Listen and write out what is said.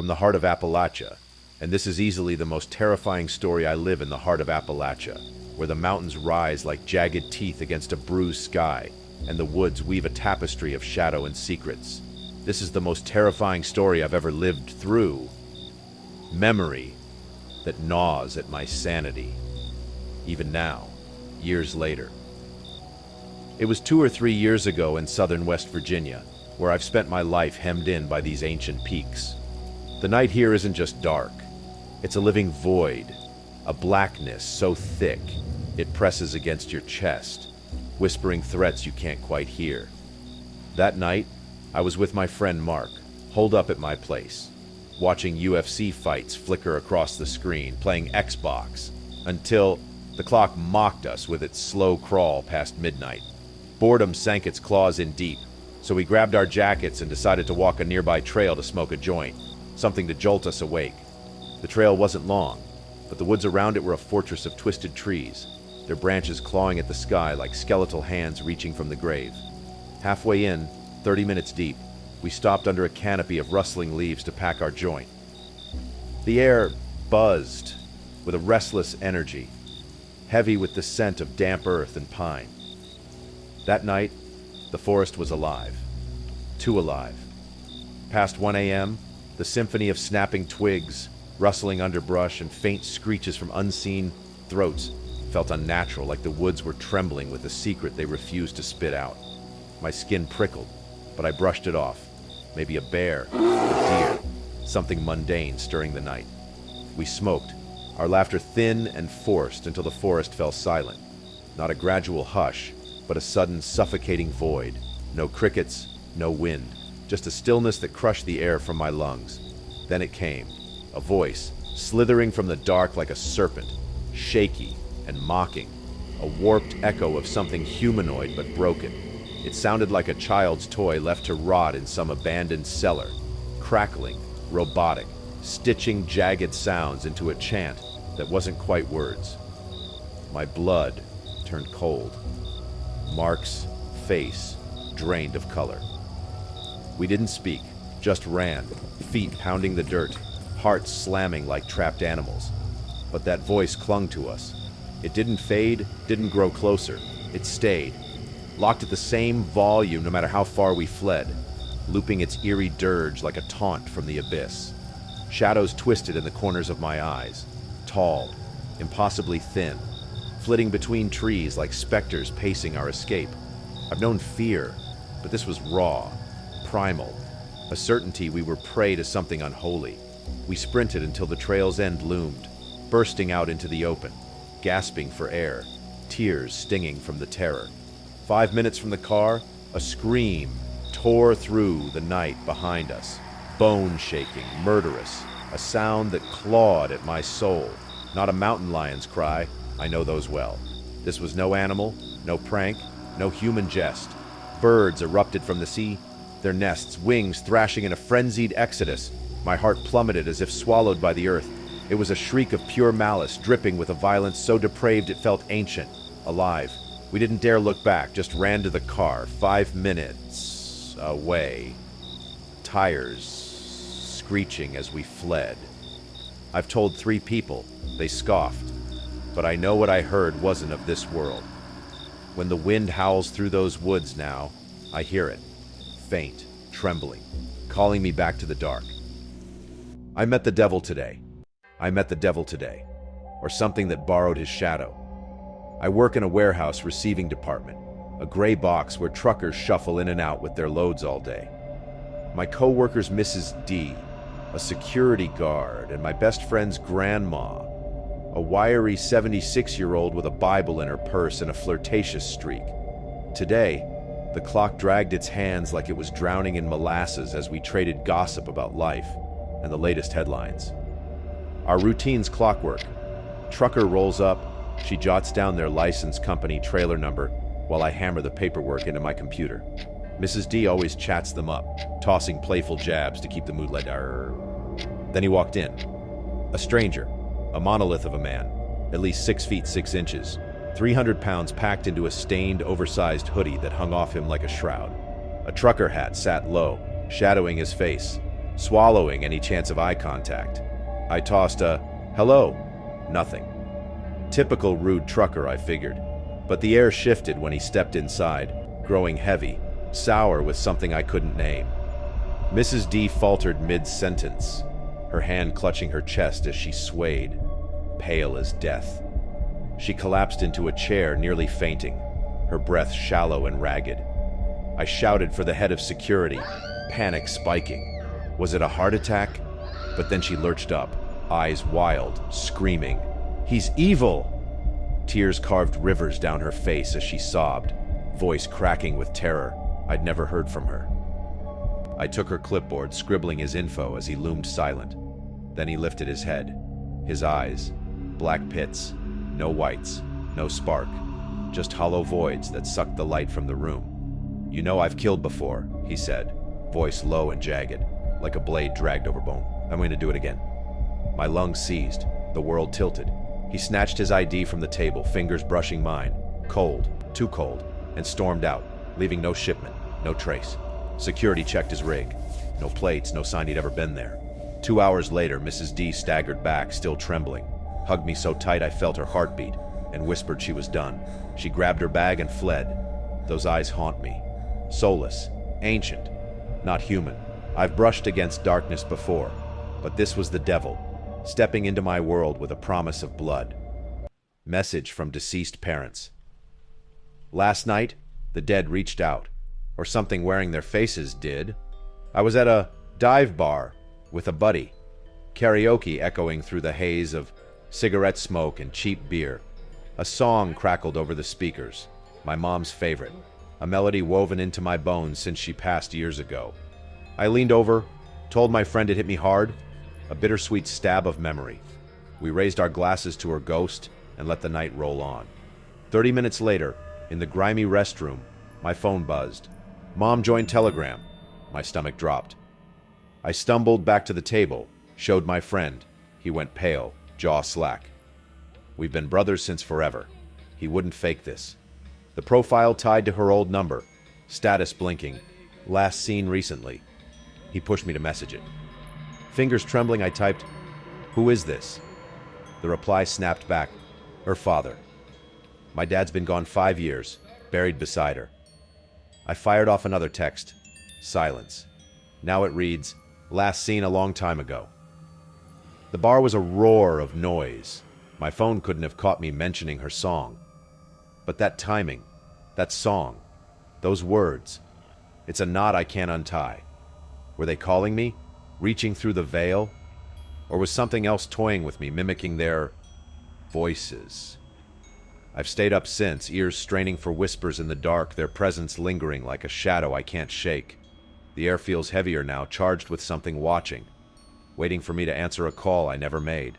from the heart of Appalachia, and this is easily the most terrifying story. I live in the heart of Appalachia, where the mountains rise like jagged teeth against a bruised sky, and the woods weave a tapestry of shadow and secrets. This is the most terrifying story I've ever lived through. Memory that gnaws at my sanity, even now, years later. It was 2 or 3 years ago in southern West Virginia, where I've spent my life hemmed in by these ancient peaks. The night here isn't just dark. It's a living void, a blackness so thick it presses against your chest, whispering threats you can't quite hear. That night, I was with my friend Mark, holed up at my place, watching UFC fights flicker across the screen, playing Xbox, until the clock mocked us with its slow crawl past midnight. Boredom sank its claws in deep, so we grabbed our jackets and decided to walk a nearby trail to smoke a joint, something to jolt us awake. The trail wasn't long, but the woods around it were a fortress of twisted trees, their branches clawing at the sky like skeletal hands reaching from the grave. Halfway in, 30 minutes deep, we stopped under a canopy of rustling leaves to pack our joint. The air buzzed with a restless energy, heavy with the scent of damp earth and pine. That night, the forest was alive. Too alive. Past 1 a.m., the symphony of snapping twigs, rustling underbrush, and faint screeches from unseen throats felt unnatural, like the woods were trembling with a secret they refused to spit out. My skin prickled, but I brushed it off. Maybe a bear, a deer, something mundane stirring the night. We smoked, our laughter thin and forced until the forest fell silent. Not a gradual hush, but a sudden suffocating void. No crickets, no wind, just a stillness that crushed the air from my lungs. Then it came, a voice, slithering from the dark like a serpent, shaky and mocking, a warped echo of something humanoid but broken. It sounded like a child's toy left to rot in some abandoned cellar, crackling, robotic, stitching jagged sounds into a chant that wasn't quite words. My blood turned cold. Mark's face drained of color. We didn't speak, just ran, feet pounding the dirt, hearts slamming like trapped animals. But that voice clung to us. It didn't fade, didn't grow closer. It stayed, locked at the same volume no matter how far we fled, looping its eerie dirge like a taunt from the abyss. Shadows twisted in the corners of my eyes, tall, impossibly thin, flitting between trees like specters pacing our escape. I've known fear, but this was raw, primal, a certainty we were prey to something unholy. We sprinted until the trail's end loomed, bursting out into the open, gasping for air, tears stinging from the terror. 5 minutes from the car, a scream tore through the night behind us, bone-shaking, murderous, a sound that clawed at my soul. Not a mountain lion's cry, I know those well. This was no animal, no prank, no human jest. Birds erupted from the sea, their nests, wings thrashing in a frenzied exodus. My heart plummeted as if swallowed by the earth. It was a shriek of pure malice, dripping with a violence so depraved it felt ancient, alive. We didn't dare look back, just ran to the car, 5 minutes away. Tires screeching as we fled. I've told 3 people, they scoffed. But I know what I heard wasn't of this world. When the wind howls through those woods now, I hear it, faint, trembling, calling me back to the dark. I met the devil today. I met the devil today, or something that borrowed his shadow. I work in a warehouse receiving department, a gray box where truckers shuffle in and out with their loads all day. My co-worker's Mrs. D, a security guard, and my best friend's grandma, a wiry 76-year-old with a Bible in her purse and a flirtatious streak. Today, the clock dragged its hands like it was drowning in molasses as we traded gossip about life and the latest headlines. Our routine's clockwork. Trucker rolls up, she jots down their license company trailer number while I hammer the paperwork into my computer. Mrs. D always chats them up, tossing playful jabs to keep the mood light. Then he walked in. A stranger, a monolith of a man, at least 6 feet 6 inches, 300 pounds packed into a stained, oversized hoodie that hung off him like a shroud. A trucker hat sat low, shadowing his face, swallowing any chance of eye contact. I tossed a, "Hello." Nothing. Typical rude trucker, I figured. But the air shifted when he stepped inside, growing heavy, sour with something I couldn't name. Mrs. D faltered mid-sentence, her hand clutching her chest as she swayed, pale as death. She collapsed into a chair, nearly fainting, her breath shallow and ragged. I shouted for the head of security, panic spiking. Was it a heart attack? But then she lurched up, eyes wild, screaming, "He's evil!" Tears carved rivers down her face as she sobbed, voice cracking with terror. I'd never heard from her. I took her clipboard, scribbling his info as he loomed silent. Then he lifted his head. His eyes, black pits, no whites, no spark, just hollow voids that sucked the light from the room. "You know I've killed before," he said, voice low and jagged, like a blade dragged over bone. "I'm going to do it again." My lungs seized, the world tilted. He snatched his ID from the table, fingers brushing mine, cold, too cold, and stormed out, leaving no shipment, no trace. Security checked his rig. No plates, no sign he'd ever been there. 2 hours later, Mrs. D staggered back, still trembling, hugged me so tight I felt her heartbeat, and whispered she was done. She grabbed her bag and fled. Those eyes haunt me. Soulless, ancient, not human. I've brushed against darkness before, but this was the devil, stepping into my world with a promise of blood. Message from deceased parents. Last night, the dead reached out, or something wearing their faces did. I was at a dive bar with a buddy, karaoke echoing through the haze of cigarette smoke and cheap beer. A song crackled over the speakers, my mom's favorite, a melody woven into my bones since she passed years ago. I leaned over, told my friend it hit me hard, a bittersweet stab of memory. We raised our glasses to her ghost and let the night roll on. 30 minutes later, in the grimy restroom, my phone buzzed. Mom joined Telegram. My stomach dropped. I stumbled back to the table, showed my friend. He went pale, jaw slack. We've been brothers since forever. He wouldn't fake this. The profile tied to her old number, status blinking, last seen recently. He pushed me to message it. Fingers trembling, I typed, "Who is this?" The reply snapped back, "Her father." My dad's been gone 5 years, buried beside her. I fired off another text. Silence. Now it reads, "Last seen a long time ago." The bar was a roar of noise. My phone couldn't have caught me mentioning her song. But that timing, that song, those words, it's a knot I can't untie. Were they calling me, reaching through the veil? Or was something else toying with me, mimicking their voices? I've stayed up since, ears straining for whispers in the dark, their presence lingering like a shadow I can't shake. The air feels heavier now, charged with something watching, waiting for me to answer a call I never made.